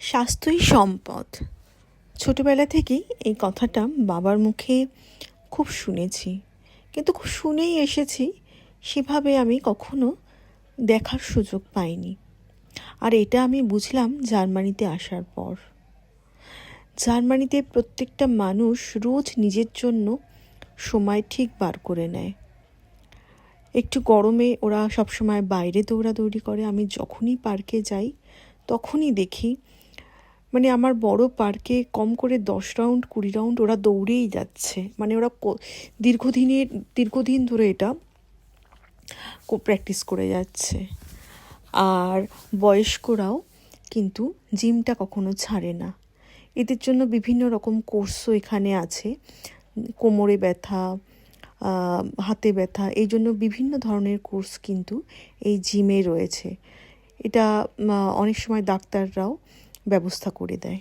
স্বাস্থ্যই সম্পদ। ছোটবেলা থেকেই এই কথাটা বাবার মুখে খুব শুনেছি, কিন্তু খুব শুনেই এসেছি, সেভাবে আমি কখনো দেখার সুযোগ পাইনি। আর এটা আমি বুঝলাম জার্মানিতে আসার পর। জার্মানিতে প্রত্যেকটা মানুষ রোজ নিজের জন্য সময় ঠিক বার করে নেয়। একটু গরমে ওরা সবসময় বাইরে দৌড়াদৌড়ি করে। আমি যখনই পার্কে যাই তখনই দেখি, মানে আমার বড় পার্কে কম করে 10 রাউন্ড 20 রাউন্ড ওরা দৌড়েই যাচ্ছে। মানে ওরা দীর্ঘদিন ধরে এটা প্র্যাকটিস করে যাচ্ছে। আর বয়স্করাও কিন্তু জিমটা কখনো ছাড়ে না। এদের জন্য বিভিন্ন রকম কোর্সও এখানে আছে। কোমরে ব্যথা, হাতে ব্যথা, এই জন্য বিভিন্ন ধরনের কোর্স কিন্তু এই জিমে রয়েছে। এটা অনেক সময় ডাক্তাররাও ব্যবস্থা করে দেয়।